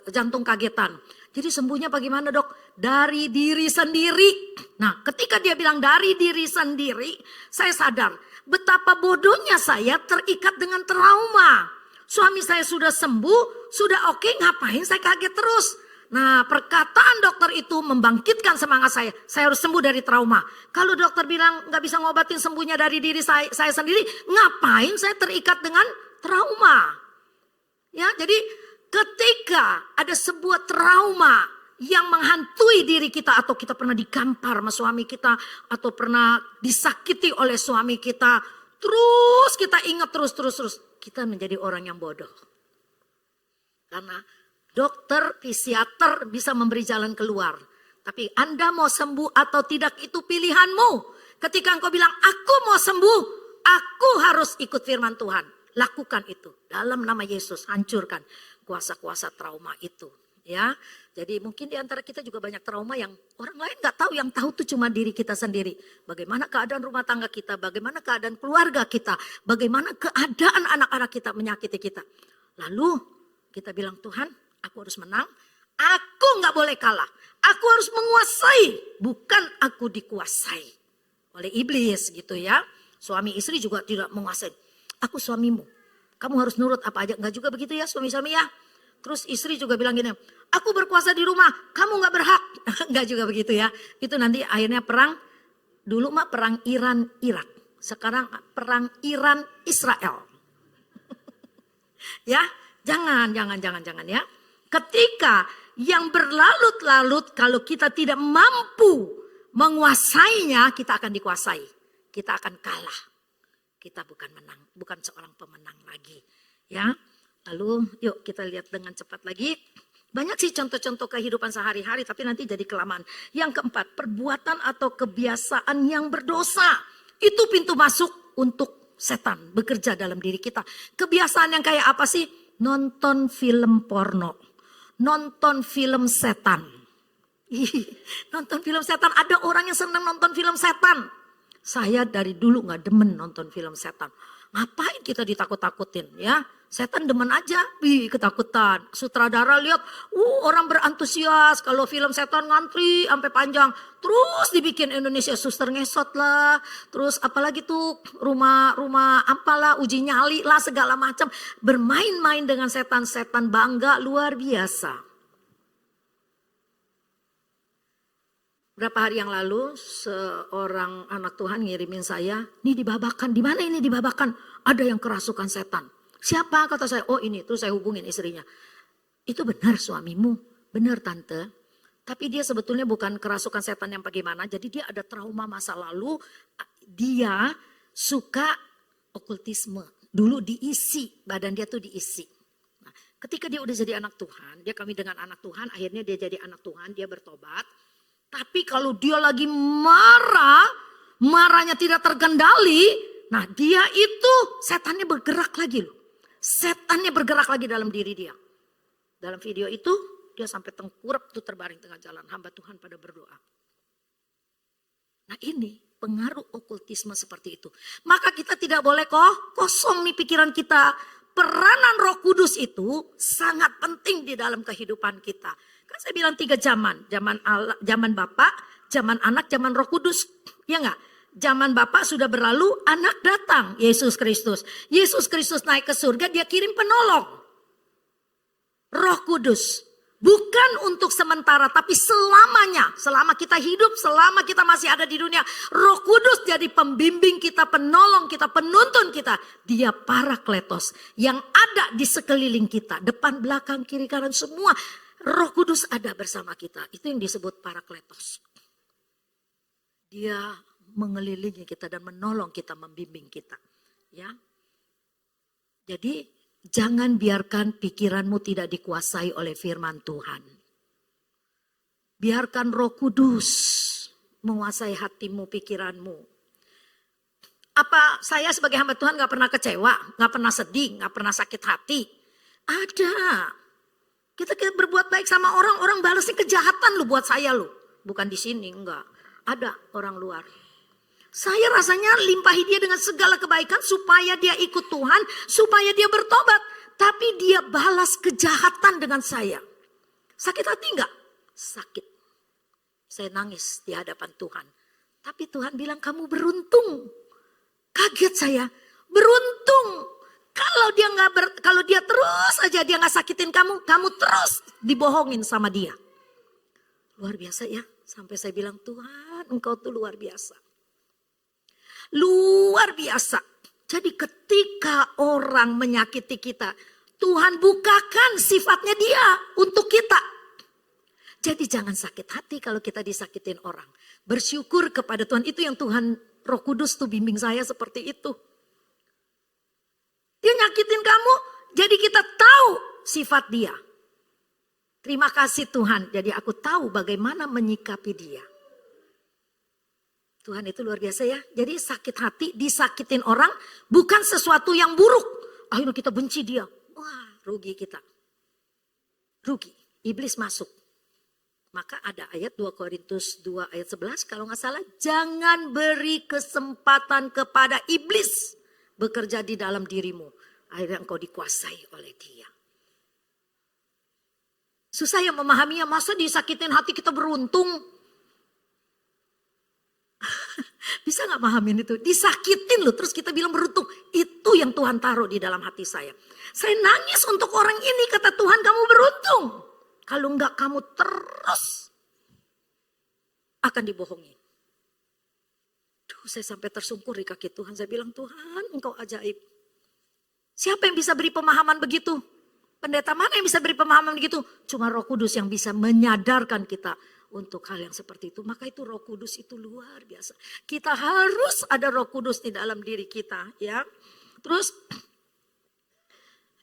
Speaker 1: jantung kagetan. Jadi sembuhnya bagaimana dok? Dari diri sendiri. Nah ketika dia bilang dari diri sendiri, saya sadar betapa bodohnya saya terikat dengan trauma. Suami saya sudah sembuh, sudah oke, ngapain saya kaget terus? Nah perkataan dokter itu membangkitkan semangat saya. Saya harus sembuh dari trauma. Kalau dokter bilang gak bisa ngobatin sembuhnya dari diri saya sendiri. Ngapain saya terikat dengan trauma? Ya, jadi ketika ada sebuah trauma yang menghantui diri kita. Atau kita pernah digampar sama suami kita. Atau pernah disakiti oleh suami kita. Terus kita ingat terus. Kita menjadi orang yang bodoh. Karena dokter, psikiater bisa memberi jalan keluar. Tapi Anda mau sembuh atau tidak itu pilihanmu. Ketika engkau bilang aku mau sembuh, aku harus ikut firman Tuhan. Lakukan itu. Dalam nama Yesus hancurkan kuasa-kuasa trauma itu. Ya, jadi mungkin di antara kita juga banyak trauma yang orang lain gak tahu. Yang tahu tuh cuma diri kita sendiri. Bagaimana keadaan rumah tangga kita, bagaimana keadaan keluarga kita, bagaimana keadaan anak-anak kita menyakiti kita. Lalu kita bilang Tuhan, aku harus menang, aku gak boleh kalah. Aku harus menguasai, bukan aku dikuasai. oleh iblis gitu ya. Suami istri juga tidak menguasai. Aku suamimu, kamu harus nurut apa aja. Enggak juga begitu ya suami-suami ya. Terus istri juga bilang gini, aku berkuasa di rumah, kamu gak berhak. Enggak juga begitu ya. Itu nanti akhirnya perang, dulu mah perang Iran-Irak. Sekarang perang Iran-Israel. Ya, jangan ya. Ketika yang berlarut-larut kalau kita tidak mampu menguasainya, kita akan dikuasai. Kita akan kalah. Kita bukan menang, bukan seorang pemenang lagi. Ya, lalu yuk kita lihat dengan cepat lagi. Banyak sih contoh-contoh kehidupan sehari-hari, tapi nanti jadi kelamaan. Yang keempat, perbuatan atau kebiasaan yang berdosa. Itu pintu masuk untuk setan bekerja dalam diri kita. Kebiasaan yang kayak apa sih? Nonton film porno, nonton film setan. Nonton film setan, ada orang yang senang nonton film setan. Saya dari dulu gak demen nonton film setan. Ngapain kita ditakut-takutin ya? Setan demen aja, ketakutan. Sutradara lihat, orang berantusias kalau film setan ngantri sampai panjang. Terus dibikin Indonesia suster ngesot lah. Terus apalagi tuh rumah apalah, uji nyali lah segala macam. Bermain-main dengan setan-setan bangga luar biasa. Berapa hari yang lalu seorang anak Tuhan ngirimin saya, ini dibabakan, di mana ini dibabakan? Ada yang kerasukan setan. Siapa? Kata saya, oh ini. Terus saya hubungin istrinya. Itu benar suamimu, benar tante. Tapi dia sebetulnya bukan kerasukan setan yang bagaimana. Jadi dia ada trauma masa lalu. Dia suka okultisme. Dulu diisi, badan dia tuh diisi. Nah, ketika dia udah jadi anak Tuhan, dia kami dengan anak Tuhan, akhirnya dia jadi anak Tuhan, dia bertobat. Tapi kalau dia lagi marah, marahnya tidak terkendali, nah dia itu setannya bergerak lagi loh. Setannya bergerak lagi dalam diri dia. Dalam video itu dia sampai tengkurap tuh terbaring tengah jalan. Hamba Tuhan pada berdoa. Nah ini pengaruh okultisme seperti itu. Maka kita tidak boleh kosong nih pikiran kita. Peranan Roh Kudus itu sangat penting di dalam kehidupan kita. Kan saya bilang 3 zaman. Zaman Bapa, zaman Anak, zaman Roh Kudus. Ya enggak? Zaman Bapa sudah berlalu, Anak datang. Yesus Kristus. Yesus Kristus naik ke surga, dia kirim penolong. Roh Kudus. Bukan untuk sementara, tapi selamanya. Selama kita hidup, selama kita masih ada di dunia. Roh Kudus jadi pembimbing kita, penolong kita, penuntun kita. Dia Parakletos yang ada di sekeliling kita. Depan, belakang, kiri, kanan, semua. Roh Kudus ada bersama kita. Itu yang disebut Parakletos. Dia mengelilingi kita dan menolong kita, membimbing kita. Ya. Jadi jangan biarkan pikiranmu tidak dikuasai oleh firman Tuhan. Biarkan Roh Kudus menguasai hatimu, pikiranmu. Apa saya sebagai hamba Tuhan gak pernah kecewa, gak pernah sedih, gak pernah sakit hati? Ada. Kita berbuat baik sama orang, orang balasnya kejahatan lu buat saya lu. Bukan di sini, enggak. Ada orang luar. Saya rasanya limpahi dia dengan segala kebaikan supaya dia ikut Tuhan, supaya dia bertobat. Tapi dia balas kejahatan dengan saya. Sakit hati enggak? Sakit. Saya nangis di hadapan Tuhan. Tapi Tuhan bilang kamu beruntung. Kaget saya. Beruntung. Kalau dia terus aja dia nggak sakitin kamu terus dibohongin sama dia. Luar biasa ya. Sampai saya bilang Tuhan engkau tuh luar biasa. Luar biasa. Jadi ketika orang menyakiti kita, Tuhan bukakan sifatnya dia untuk kita. Jadi jangan sakit hati kalau kita disakitin orang. Bersyukur kepada Tuhan. Itu yang Tuhan Roh Kudus tuh bimbing saya seperti itu. Dia nyakitin kamu, jadi kita tahu sifat dia. Terima kasih Tuhan, jadi aku tahu bagaimana menyikapi dia. Tuhan itu luar biasa ya. Jadi sakit hati, disakitin orang bukan sesuatu yang buruk. Akhirnya kita benci dia. Wah, rugi kita. Rugi, iblis masuk. Maka ada ayat 2 Korintus 2 ayat 11 kalau gak salah. Jangan beri kesempatan kepada iblis bekerja di dalam dirimu. Akhirnya engkau dikuasai oleh dia. Susah ya memahaminya. Masa disakitin hati kita beruntung? Bisa gak pahamin itu? Disakitin loh, terus kita bilang beruntung. Itu yang Tuhan taruh di dalam hati saya. Saya nangis untuk orang ini, kata Tuhan kamu beruntung. Kalau enggak kamu terus akan dibohongi. Duh, saya sampai tersungkur di kaki Tuhan. Saya bilang, Tuhan engkau ajaib. Siapa yang bisa beri pemahaman begitu? Pendeta mana yang bisa beri pemahaman begitu? Cuma Roh Kudus yang bisa menyadarkan kita untuk hal yang seperti itu. Maka itu Roh Kudus itu luar biasa. Kita harus ada Roh Kudus di dalam diri kita, ya. Terus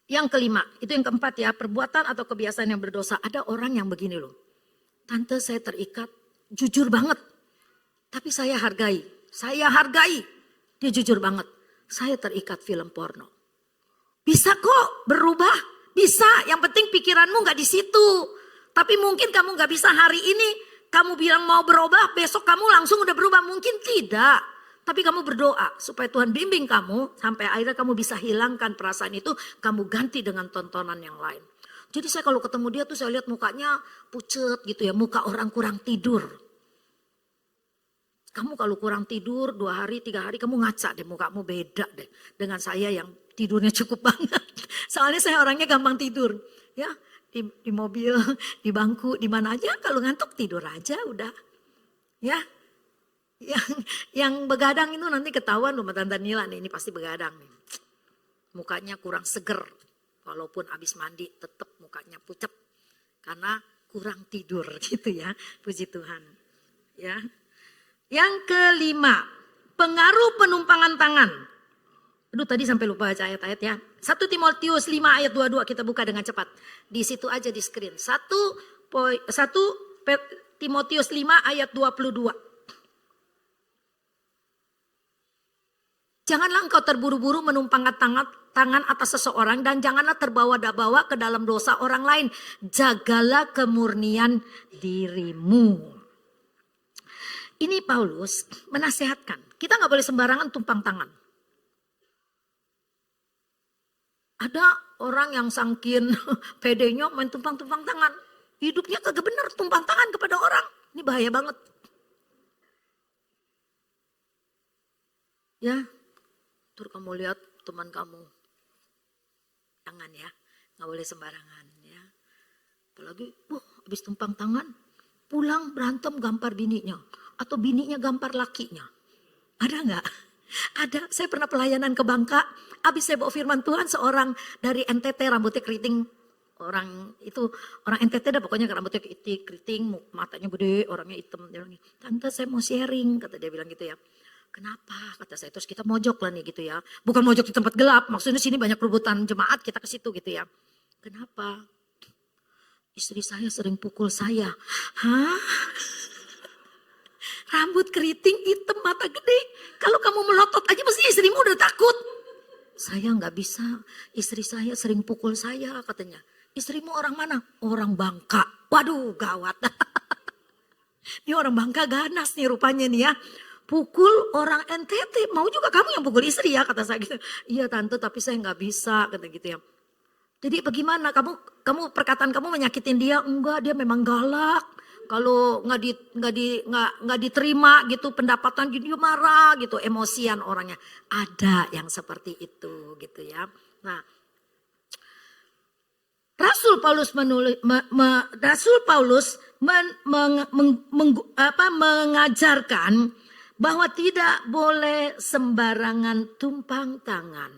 Speaker 1: yang kelima, itu yang keempat ya, perbuatan atau kebiasaan yang berdosa. Ada orang yang begini loh. Tante saya terikat, jujur banget. Tapi saya hargai. Dia jujur banget. Saya terikat film porno. Bisa kok berubah, bisa. Yang penting pikiranmu gak di situ. Tapi mungkin kamu gak bisa hari ini, kamu bilang mau berubah, besok kamu langsung udah berubah. Mungkin tidak. Tapi kamu berdoa supaya Tuhan bimbing kamu, sampai akhirnya kamu bisa hilangkan perasaan itu, kamu ganti dengan tontonan yang lain. Jadi saya kalau ketemu dia tuh saya lihat mukanya pucet gitu ya, muka orang kurang tidur. Kamu kalau kurang tidur 2 hari, 3 hari kamu ngaca deh, mukamu beda deh dengan saya yang tidurnya cukup banget. Soalnya saya orangnya gampang tidur. Ya, di mobil, di bangku, di mana aja kalau ngantuk tidur aja udah. Ya. Yang begadang itu nanti ketahuan loh Tante Nila nih, ini pasti begadang nih. Mukanya kurang seger. Walaupun habis mandi tetap mukanya pucet. Karena kurang tidur gitu ya. Puji Tuhan. Ya. Yang kelima, pengaruh penumpangan tangan. Aduh tadi sampai lupa baca ayat-ayat ya. 1 Timotius 5 ayat 22 kita buka dengan cepat. Di situ aja di screen. 1 Timotius 5 ayat 22. Janganlah engkau terburu-buru menumpangkan tangan atas seseorang dan janganlah terbawa-bawa ke dalam dosa orang lain. Jagalah kemurnian dirimu. Ini Paulus menasihatkan. Kita gak boleh sembarangan tumpang tangan. Ada orang yang sangkin pedenya main tumpang-tumpang tangan. Hidupnya kagak benar tumpang tangan kepada orang. Ini bahaya banget. Ya, terus kamu lihat teman kamu. Jangan ya, gak boleh sembarangan ya. Apalagi, habis tumpang tangan, pulang berantem gampar bininya. Atau bininya gampar lakinya. Ada gak? Ada, saya pernah pelayanan ke Bangka. Habis saya bawa firman Tuhan, seorang dari NTT rambutnya keriting. Orang NTT dah pokoknya rambutnya keriting, matanya gede, orangnya hitam. Dia bilang, Tante saya mau sharing, kata dia bilang gitu ya. Kenapa? Kata saya, terus kita mojok lah nih gitu ya. Bukan mojok di tempat gelap, maksudnya sini banyak perebutan jemaat, kita ke situ gitu ya. Kenapa? Istri saya sering pukul saya. Hah? Rambut keriting, hitam, mata gede. Kalau kamu melotot aja pasti istrimu udah takut. Saya gak bisa, istri saya sering pukul saya katanya. Istrimu orang mana? Orang Bangka. Waduh gawat. Ini orang Bangka ganas nih rupanya nih ya. Pukul orang NTT, mau juga kamu yang pukul istri ya kata saya gitu. Iya tante tapi saya gak bisa kata gitu ya. Jadi bagaimana kamu perkataan kamu menyakitin dia? Enggak, dia memang galak. Kalau nggak diterima gitu pendapatan dia marah gitu, emosian orangnya. Ada yang seperti itu gitu ya. Nah, Rasul Paulus mengajarkan bahwa tidak boleh sembarangan tumpang tangan.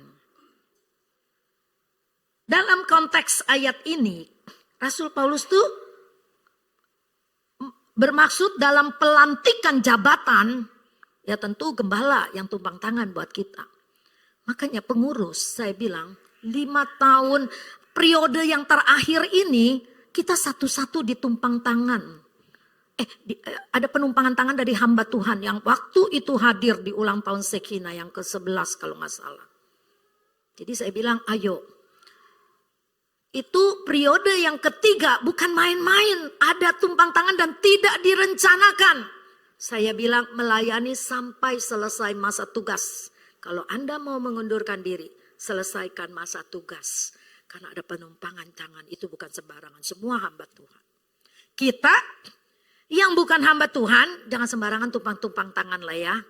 Speaker 1: Dalam konteks ayat ini, Rasul Paulus tuh bermaksud dalam pelantikan jabatan, ya tentu gembala yang tumpang tangan buat kita. Makanya pengurus saya bilang 5 tahun periode yang terakhir ini kita satu-satu ditumpang tangan. Ada penumpangan tangan dari hamba Tuhan yang waktu itu hadir di ulang tahun Sekina yang ke-11 kalau gak salah. Jadi saya bilang ayo. Itu periode yang ketiga bukan main-main. Ada tumpang tangan dan tidak direncanakan. Saya bilang melayani sampai selesai masa tugas. Kalau Anda mau mengundurkan diri, selesaikan masa tugas. Karena ada penumpangan tangan itu bukan sembarangan. Semua hamba Tuhan. Kita yang bukan hamba Tuhan, jangan sembarangan tumpang-tumpang tangan lah ya.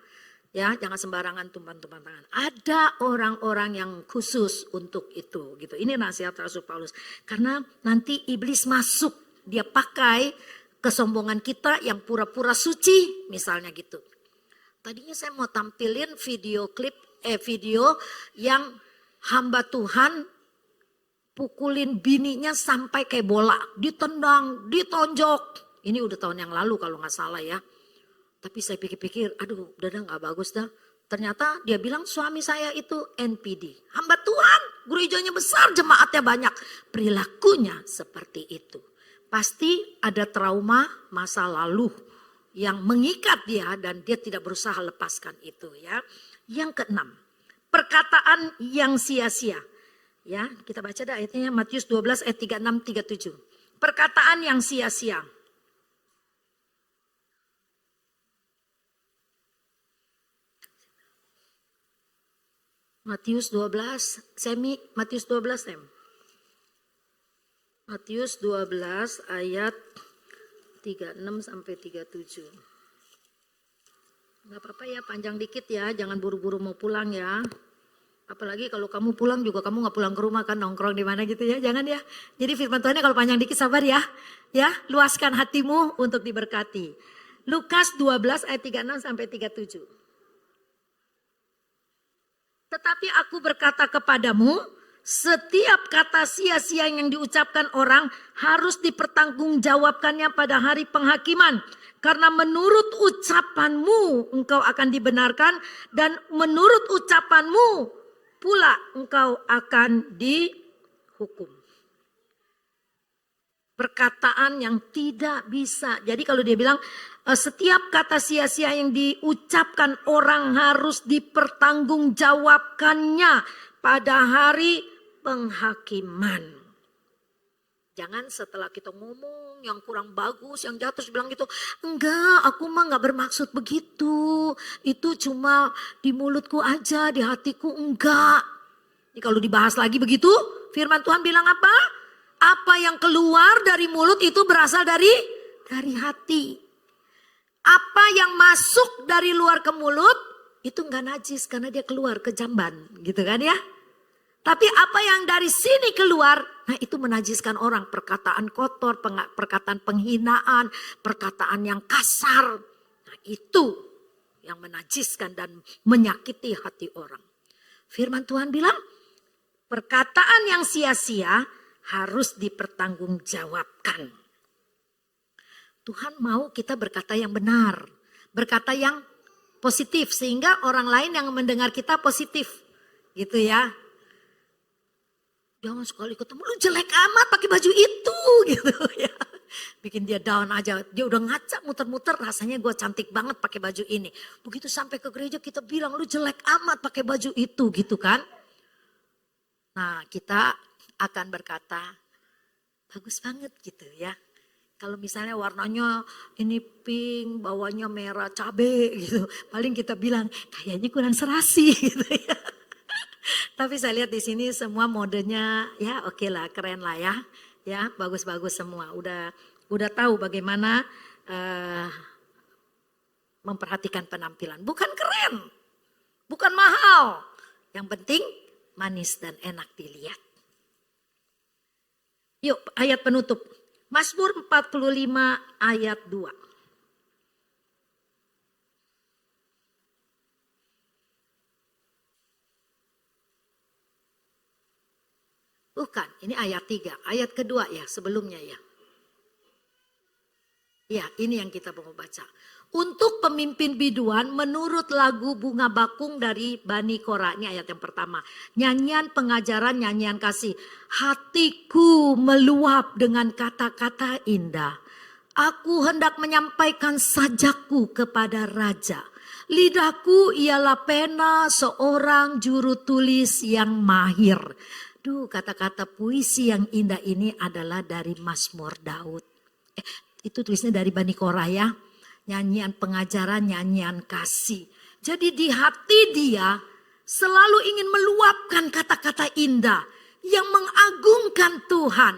Speaker 1: Ya, jangan sembarangan tumpang-tumpang tangan. Ada orang-orang yang khusus untuk itu gitu. Ini nasihat Rasul Paulus. Karena nanti iblis masuk, dia pakai kesombongan kita yang pura-pura suci misalnya gitu. Tadinya saya mau tampilin video yang hamba Tuhan pukulin bininya sampai kayak bola, ditendang, ditonjok. Ini udah tahun yang lalu kalau nggak salah ya. Tapi saya pikir-pikir, aduh udah gak bagus dah. Ternyata dia bilang suami saya itu NPD. Hamba Tuhan, gerejanya besar, jemaatnya banyak. Perilakunya seperti itu. Pasti ada trauma masa lalu yang mengikat dia dan dia tidak berusaha lepaskan itu ya. Yang keenam, perkataan yang sia-sia. Ya, kita baca dah ayatnya Matius 12 ayat 36 37. Perkataan yang sia-sia. Matius 12, Matius 12 Matius 12 ayat 36 sampai 37. Enggak apa-apa ya, panjang dikit ya, jangan buru-buru mau pulang ya. Apalagi kalau kamu pulang juga kamu nggak pulang ke rumah kan, nongkrong di mana gitu ya, jangan ya. Jadi firman Tuhannya kalau panjang dikit sabar ya. Ya, luaskan hatimu untuk diberkati. Lukas 12 ayat 36 sampai 37. Tetapi aku berkata kepadamu, setiap kata sia-sia yang diucapkan orang harus dipertanggungjawabkannya pada hari penghakiman. Karena menurut ucapanmu engkau akan dibenarkan dan menurut ucapanmu pula engkau akan dihukum. Perkataan yang tidak bisa. Jadi kalau dia bilang setiap kata sia-sia yang diucapkan orang harus dipertanggungjawabkannya pada hari penghakiman. Jangan setelah kita ngomong yang kurang bagus, yang jatuh bilang gitu. Enggak, aku mah gak bermaksud begitu. Itu cuma di mulutku aja, di hatiku enggak. Jadi kalau dibahas lagi begitu, firman Tuhan bilang apa? Apa yang keluar dari mulut itu berasal dari hati. Apa yang masuk dari luar ke mulut itu enggak najis karena dia keluar ke jamban, gitu kan ya. Tapi apa yang dari sini keluar, nah itu menajiskan orang. Perkataan kotor, perkataan penghinaan, perkataan yang kasar. Nah itu yang menajiskan dan menyakiti hati orang. Firman Tuhan bilang, perkataan yang sia-sia harus dipertanggungjawabkan. Tuhan mau kita berkata yang benar, berkata yang positif sehingga orang lain yang mendengar kita positif, gitu ya. Jangan sekali ketemu lu jelek amat pakai baju itu, gitu ya. Bikin dia down aja, dia udah ngaca muter-muter rasanya gue cantik banget pakai baju ini. Begitu sampai ke gereja kita bilang lu jelek amat pakai baju itu, gitu kan. Nah kita akan berkata bagus banget gitu ya. Kalau misalnya warnanya ini pink, bawahnya merah cabe gitu. Paling kita bilang kayaknya kurang serasi gitu ya. Tapi saya lihat di sini semua modenya ya oke lah, keren lah ya. Ya bagus-bagus semua. Udah tahu bagaimana memperhatikan penampilan. Bukan keren, bukan mahal. Yang penting manis dan enak dilihat. Yuk ayat penutup. Mazmur 45 ayat 2. Bukan, ini ayat 3. Ayat kedua ya, sebelumnya ya. Ya, ini yang kita mau baca. Untuk pemimpin biduan menurut lagu Bunga Bakung dari Bani Korah. Ini ayat yang pertama. Nyanyian pengajaran, nyanyian kasih. Hatiku meluap dengan kata-kata indah. Aku hendak menyampaikan sajakku kepada raja. Lidahku ialah pena seorang juru tulis yang mahir. Duh, kata-kata puisi yang indah ini adalah dari Mazmur Daud. Itu tulisnya dari Bani Korah ya. Nyanyian pengajaran, nyanyian kasih. Jadi di hati dia selalu ingin meluapkan kata-kata indah yang mengagungkan Tuhan.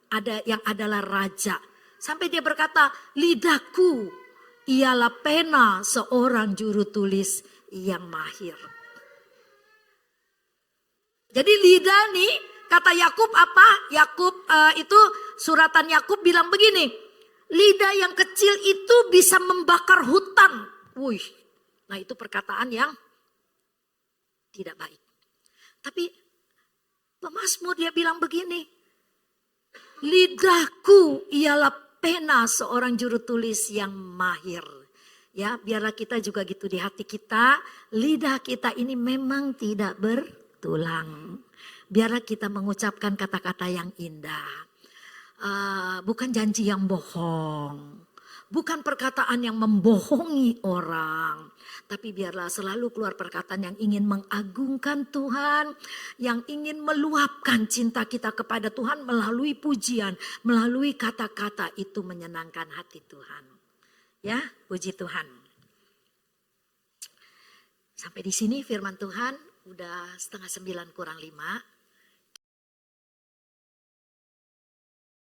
Speaker 1: Ada yang adalah raja. Sampai dia berkata, lidahku ialah pena seorang juru tulis yang mahir. Jadi lidah nih, kata Yakub apa? Yakub itu suratan Yakub bilang begini, lidah yang kecil itu bisa membakar hutan. Wih, nah itu perkataan yang tidak baik. Tapi pemazmur dia bilang begini, lidahku ialah pena seorang juru tulis yang mahir. Ya, biarlah kita juga gitu di hati kita, lidah kita ini memang tidak bertulang. Biarlah kita mengucapkan kata-kata yang indah. Bukan janji yang bohong. Bukan perkataan yang membohongi orang. Tapi biarlah selalu keluar perkataan yang ingin mengagungkan Tuhan. Yang ingin meluapkan cinta kita kepada Tuhan melalui pujian. Melalui kata-kata itu menyenangkan hati Tuhan. Ya, puji Tuhan. Sampai di sini firman Tuhan. Udah 8:30 kurang 5.